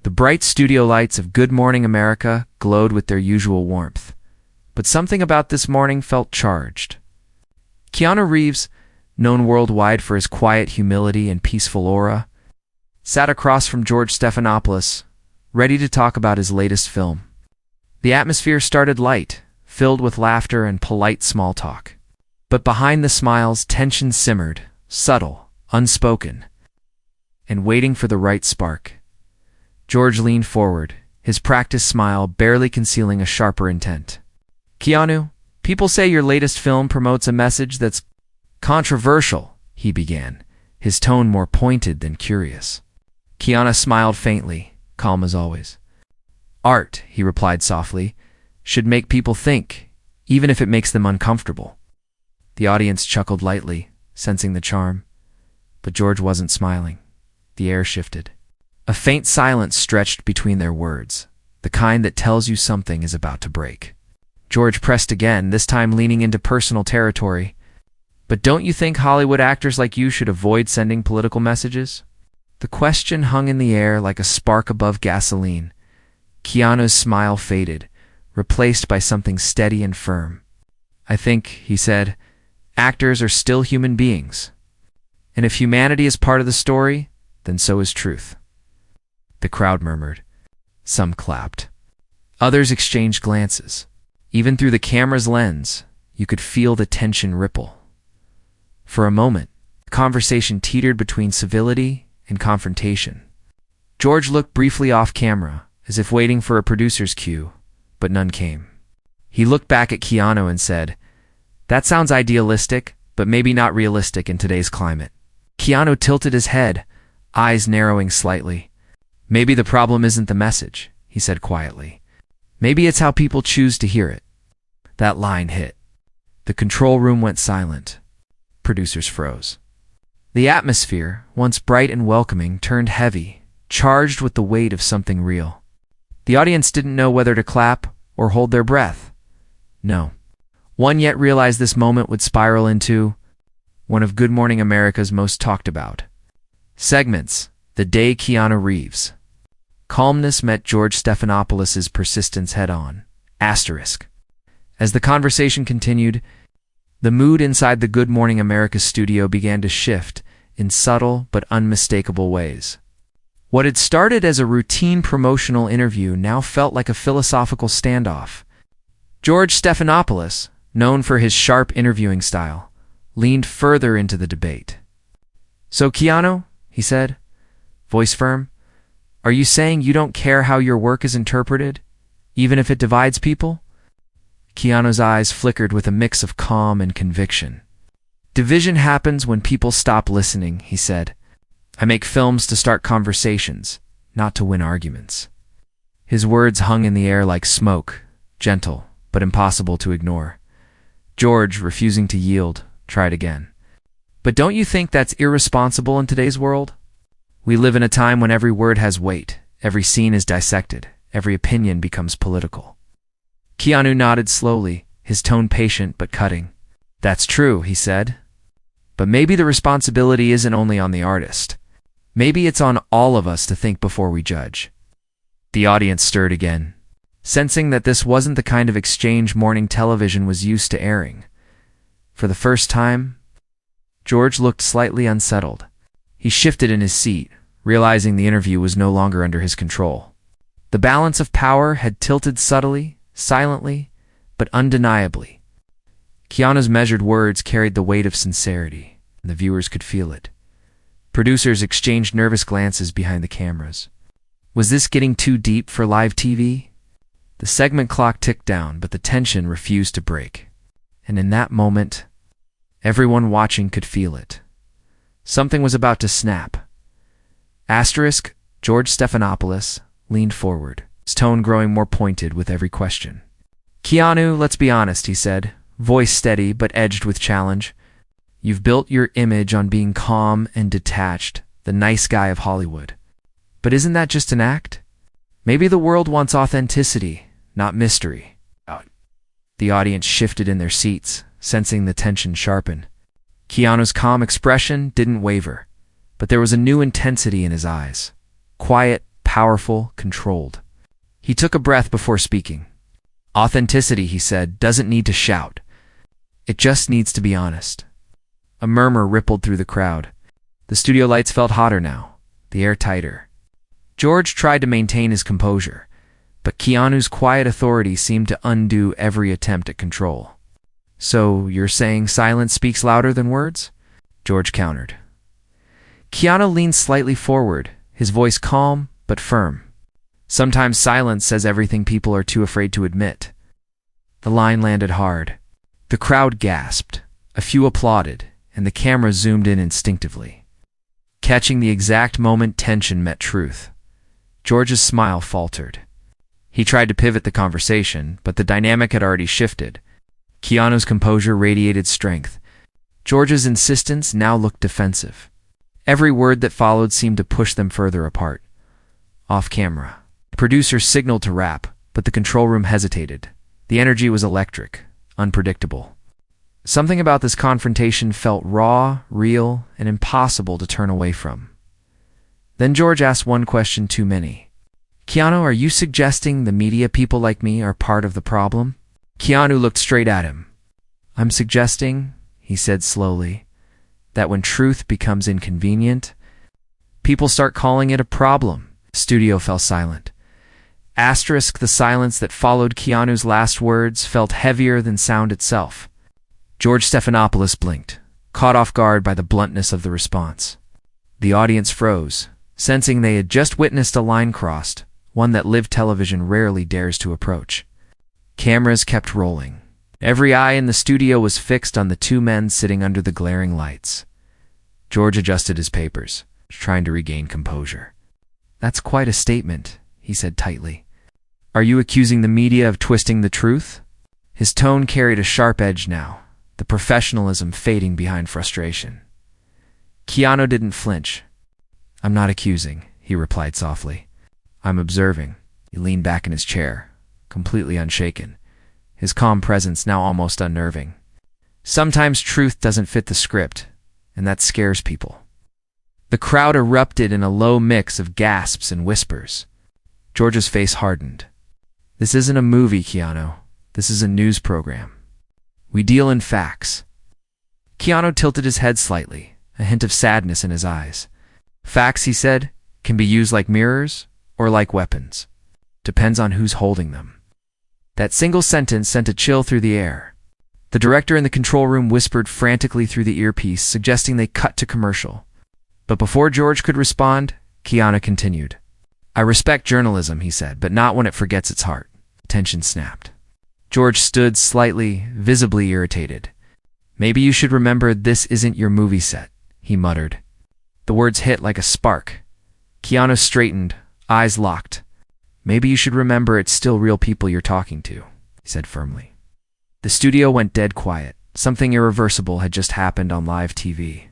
The bright studio lights of Good Morning America glowed with their usual warmth. But something about this morning felt charged. Keanu Reeves, known worldwide for his quiet humility and peaceful aura, sat across from George Stephanopoulos, ready to talk about his latest film. The atmosphere started light, filled with laughter and polite small talk. But behind the smiles, tension simmered, subtle, unspoken, and waiting for the right spark. George leaned forward, his practiced smile barely concealing a sharper intent. "Keanu, people say your latest film promotes a message that's controversial," he began, his tone more pointed than curious. Keanu smiled faintly, calm as always. "Art," he replied softly, "should make people think, even if it makes them uncomfortable." The audience chuckled lightly, sensing the charm. But George wasn't smiling. The air shifted. A faint silence stretched between their words, the kind that tells you something is about to break. George pressed again, this time leaning into personal territory. "But don't you think Hollywood actors like you should avoid sending political messages?" The question hung in the air like a spark above gasoline. Keanu's smile faded, replaced by something steady and firm. "I think," he said, "actors are still human beings. And if humanity is part of the story, then so is truth." The crowd murmured. Some clapped. Others exchanged glances. Even through the camera's lens, you could feel the tension ripple. For a moment, the conversation teetered between civility and confrontation. George looked briefly off camera, as if waiting for a producer's cue, but none came. He looked back at Keanu and said, "That sounds idealistic, but maybe not realistic in today's climate." Keanu tilted his head, eyes narrowing slightly. "Maybe the problem isn't the message," he said quietly. "Maybe it's how people choose to hear it." That line hit. The control room went silent. Producers froze. The atmosphere, once bright and welcoming, turned heavy, charged with the weight of something real. The audience didn't know whether to clap or hold their breath. No. One yet realized this moment would spiral into one of Good Morning America's most talked about segments, the day Keanu Reeves. Calmness met George Stephanopoulos' persistence head-on. Asterisk. As the conversation continued, the mood inside the Good Morning America studio began to shift in subtle but unmistakable ways. What had started as a routine promotional interview now felt like a philosophical standoff. George Stephanopoulos, known for his sharp interviewing style, leaned further into the debate. "So Keanu," he said, voice firm, "are you saying you don't care how your work is interpreted, even if it divides people?" Keanu's eyes flickered with a mix of calm and conviction. "Division happens when people stop listening," he said. "I make films to start conversations, not to win arguments." His words hung in the air like smoke, gentle, but impossible to ignore. George, refusing to yield, tried again. "But don't you think that's irresponsible in today's world? We live in a time when every word has weight, every scene is dissected, every opinion becomes political." Keanu nodded slowly, his tone patient but cutting. "That's true," he said. "But maybe the responsibility isn't only on the artist. Maybe it's on all of us to think before we judge." The audience stirred again, sensing that this wasn't the kind of exchange morning television was used to airing. For the first time, George looked slightly unsettled. He shifted in his seat, realizing the interview was no longer under his control. The balance of power had tilted subtly, silently, but undeniably. Keanu's measured words carried the weight of sincerity, and the viewers could feel it. Producers exchanged nervous glances behind the cameras. Was this getting too deep for live TV? The segment clock ticked down, but the tension refused to break. And in that moment, everyone watching could feel it. Something was about to snap. Asterisk, George Stephanopoulos leaned forward, his tone growing more pointed with every question. "Keanu, let's be honest," he said, voice steady but edged with challenge. "You've built your image on being calm and detached, the nice guy of Hollywood. But isn't that just an act? Maybe the world wants authenticity, not mystery." The audience shifted in their seats, sensing the tension sharpen. Keanu's calm expression didn't waver, but there was a new intensity in his eyes. Quiet, powerful, controlled. He took a breath before speaking. Authenticity, he said, doesn't need to shout. It just needs to be honest. A murmur rippled through the crowd. The studio lights felt hotter now, the air tighter. George tried to maintain his composure, but Keanu's quiet authority seemed to undo every attempt at control. So, you're saying silence speaks louder than words? George countered. Keanu leaned slightly forward, his voice calm but firm. Sometimes silence says everything people are too afraid to admit. The line landed hard. The crowd gasped, a few applauded, and the camera zoomed in instinctively. Catching the exact moment tension met truth. George's smile faltered. He tried to pivot the conversation, but the dynamic had already shifted. Keanu's composure radiated strength. George's insistence now looked defensive. Every word that followed seemed to push them further apart. Off camera, the producers signaled to wrap, but the control room hesitated. The energy was electric, unpredictable. Something about this confrontation felt raw, real, and impossible to turn away from. Then George asked one question too many. Keanu, are you suggesting the media people like me are part of the problem? Keanu looked straight at him. I'm suggesting, he said slowly, that when truth becomes inconvenient, people start calling it a problem. Studio fell silent. The silence that followed Keanu's last words felt heavier than sound itself. George Stephanopoulos blinked, caught off guard by the bluntness of the response. The audience froze, sensing they had just witnessed a line crossed, one that live television rarely dares to approach. Cameras kept rolling. Every eye in the studio was fixed on the two men sitting under the glaring lights. George adjusted his papers, trying to regain composure. That's quite a statement, he said tightly. Are you accusing the media of twisting the truth? His tone carried a sharp edge now, the professionalism fading behind frustration. Keanu didn't flinch. I'm not accusing, he replied softly. I'm observing. He leaned back in his chair, completely unshaken, his calm presence now almost unnerving. Sometimes truth doesn't fit the script, and that scares people. The crowd erupted in a low mix of gasps and whispers. George's face hardened. This isn't a movie, Keanu. This is a news program. We deal in facts. Keanu tilted his head slightly, a hint of sadness in his eyes. Facts, he said, can be used like mirrors or like weapons. Depends on who's holding them. That single sentence sent a chill through the air. The director in the control room whispered frantically through the earpiece, suggesting they cut to commercial. But before George could respond, Keanu continued. I respect journalism, he said, but not when it forgets its heart. Tension snapped. George stood slightly, visibly irritated. Maybe you should remember this isn't your movie set, he muttered. The words hit like a spark. Keanu straightened, eyes locked. Maybe you should remember it's still real people you're talking to, he said firmly. The studio went dead quiet. Something irreversible had just happened on live TV.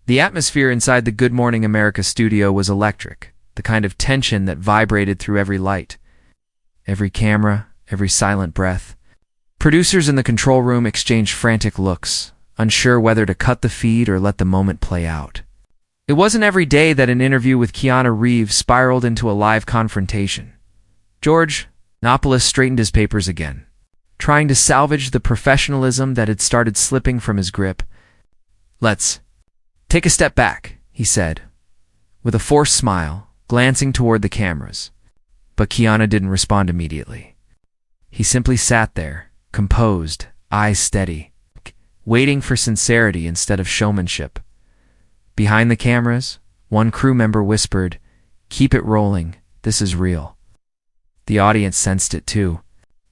The atmosphere inside the Good Morning America studio was electric, the kind of tension that vibrated through every light, every camera, every silent breath. Producers in the control room exchanged frantic looks, unsure whether to cut the feed or let the moment play out. It wasn't every day that an interview with Keanu Reeves spiraled into a live confrontation. George Stephanopoulos straightened his papers again, trying to salvage the professionalism that had started slipping from his grip. Let's take a step back, he said, with a forced smile, glancing toward the cameras. But Keanu didn't respond immediately. He simply sat there, composed, eyes steady, waiting for sincerity instead of showmanship. Behind the cameras, one crew member whispered, "Keep it rolling, this is real." The audience sensed it too.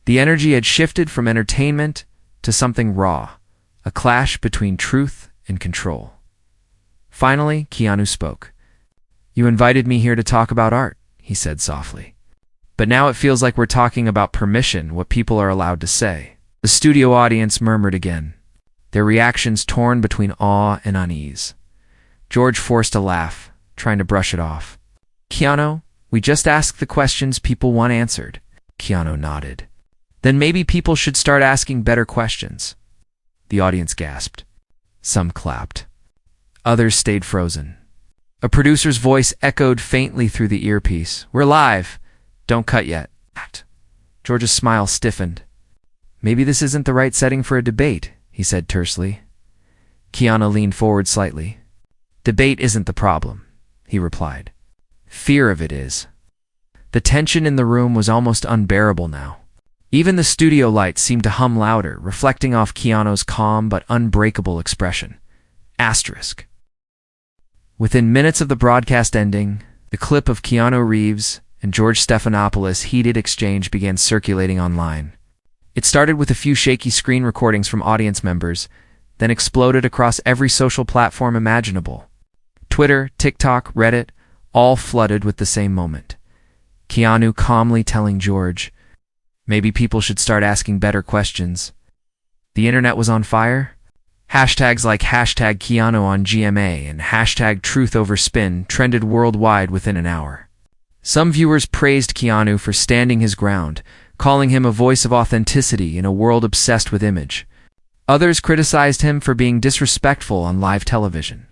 The energy had shifted from entertainment to something raw, a clash between truth and control. Finally, Keanu spoke. You invited me here to talk about art, he said softly. But now it feels like we're talking about permission, what people are allowed to say. The studio audience murmured again, their reactions torn between awe and unease. George forced a laugh, trying to brush it off. Keanu, we just asked the questions people want answered. Keanu nodded. Then maybe people should start asking better questions. The audience gasped. Some clapped. Others stayed frozen. A producer's voice echoed faintly through the earpiece. "We're live. Don't cut yet." George's smile stiffened. "Maybe this isn't the right setting for a debate," he said tersely. Keanu leaned forward slightly. "Debate isn't the problem," he replied. "Fear of it is." The tension in the room was almost unbearable now. Even the studio lights seemed to hum louder, reflecting off Keanu's calm but unbreakable expression. Asterisk. Within minutes of the broadcast ending, the clip of Keanu Reeves and George Stephanopoulos' heated exchange began circulating online. It started with a few shaky screen recordings from audience members, then exploded across every social platform imaginable. Twitter, TikTok, Reddit, all flooded with the same moment. Keanu calmly telling George, "Maybe people should start asking better questions." The internet was on fire. Hashtags like hashtag Keanu on GMA and hashtag Truth Over Spin trended worldwide within an hour. Some viewers praised Keanu for standing his ground, calling him a voice of authenticity in a world obsessed with image. Others criticized him for being disrespectful on live television.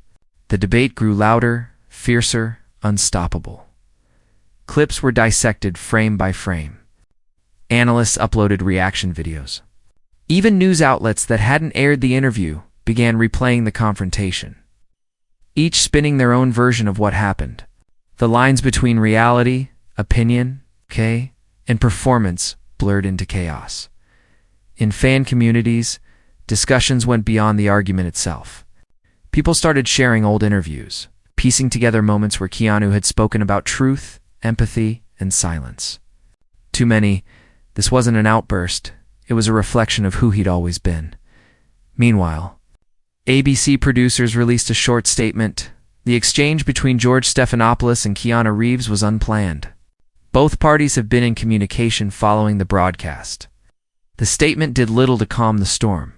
The debate grew louder, fiercer, unstoppable. Clips were dissected frame by frame. Analysts uploaded reaction videos. Even news outlets that hadn't aired the interview began replaying the confrontation, each spinning their own version of what happened. The lines between reality, opinion, and performance blurred into chaos. In fan communities, discussions went beyond the argument itself. People started sharing old interviews, piecing together moments where Keanu had spoken about truth, empathy, and silence. To many, this wasn't an outburst, it was a reflection of who he'd always been. Meanwhile, ABC producers released a short statement. The exchange between George Stephanopoulos and Keanu Reeves was unplanned. Both parties have been in communication following the broadcast. The statement did little to calm the storm.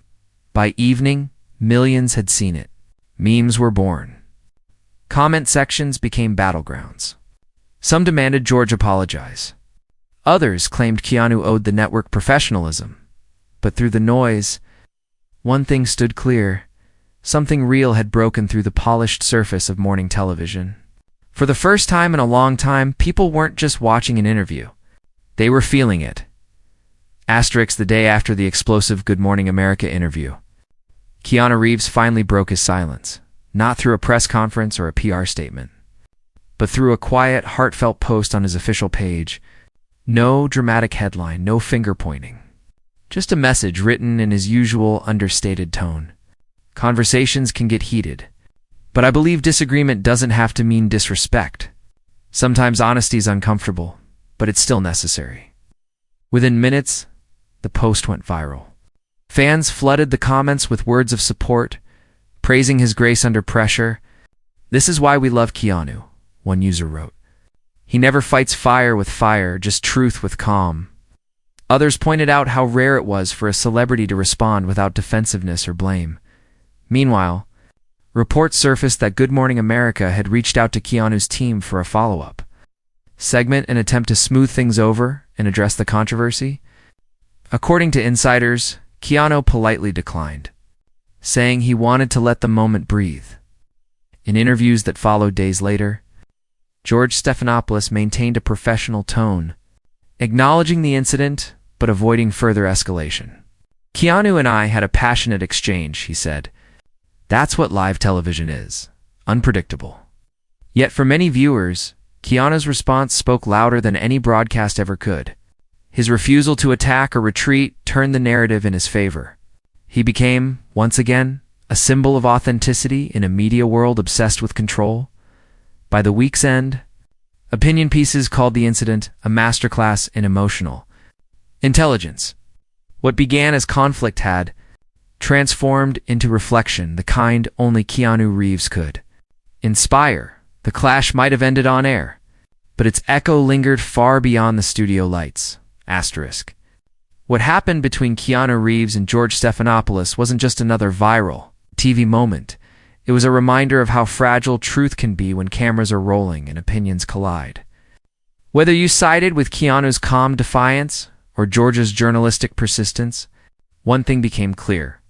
By evening, millions had seen it. Memes were born. Comment sections became battlegrounds. Some demanded George apologize. Others claimed Keanu owed the network professionalism. But through the noise, one thing stood clear. Something real had broken through the polished surface of morning television. For the first time in a long time, people weren't just watching an interview. They were feeling it. Asterisk the day after the explosive Good Morning America interview. Keanu Reeves finally broke his silence, not through a press conference or a PR statement, but through a quiet, heartfelt post on his official page. No dramatic headline, no finger-pointing. Just a message written in his usual understated tone. Conversations can get heated, but I believe disagreement doesn't have to mean disrespect. Sometimes honesty is uncomfortable, but it's still necessary. Within minutes, the post went viral. Fans flooded the comments with words of support, praising his grace under pressure. "This is why we love Keanu," one user wrote. "He never fights fire with fire, just truth with calm." Others pointed out how rare it was for a celebrity to respond without defensiveness or blame. Meanwhile, reports surfaced that Good Morning America had reached out to Keanu's team for a follow-up segment, an attempt to smooth things over and address the controversy. According to insiders, Keanu politely declined, saying he wanted to let the moment breathe. In interviews that followed days later, George Stephanopoulos maintained a professional tone, acknowledging the incident but avoiding further escalation. "Keanu and I had a passionate exchange," he said. "That's what live television is, unpredictable." Yet for many viewers, Keanu's response spoke louder than any broadcast ever could. His refusal to attack or retreat turned the narrative in his favor. He became, once again, a symbol of authenticity in a media world obsessed with control. By the week's end, opinion pieces called the incident a masterclass in emotional intelligence. What began as conflict had transformed into reflection, the kind only Keanu Reeves could inspire. The clash might have ended on air, but its echo lingered far beyond the studio lights. Asterisk. What happened between Keanu Reeves and George Stephanopoulos wasn't just another viral TV moment. It was a reminder of how fragile truth can be when cameras are rolling and opinions collide. Whether you sided with Keanu's calm defiance or George's journalistic persistence, one thing became clear.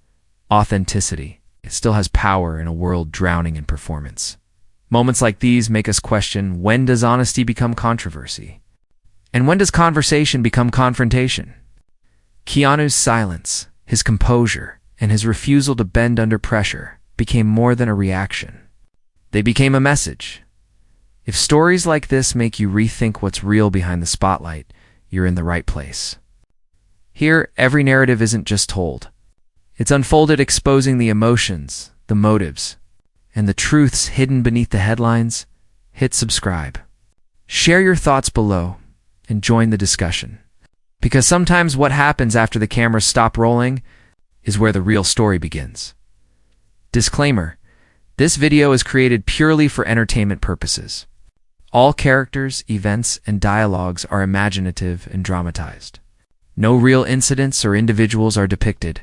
Authenticity. It still has power in a world drowning in performance. Moments like these make us question, when does honesty become controversy? And when does conversation become confrontation? Keanu's silence, his composure, and his refusal to bend under pressure became more than a reaction. They became a message. If stories like this make you rethink what's real behind the spotlight, you're in the right place. Here, every narrative isn't just told. It's unfolded, exposing the emotions, the motives, and the truths hidden beneath the headlines. Hit subscribe. Share your thoughts below and join the discussion. Because sometimes what happens after the cameras stop rolling is where the real story begins. Disclaimer: this video is created purely for entertainment purposes. All characters, events, and dialogues are imaginative and dramatized. No real incidents or individuals are depicted.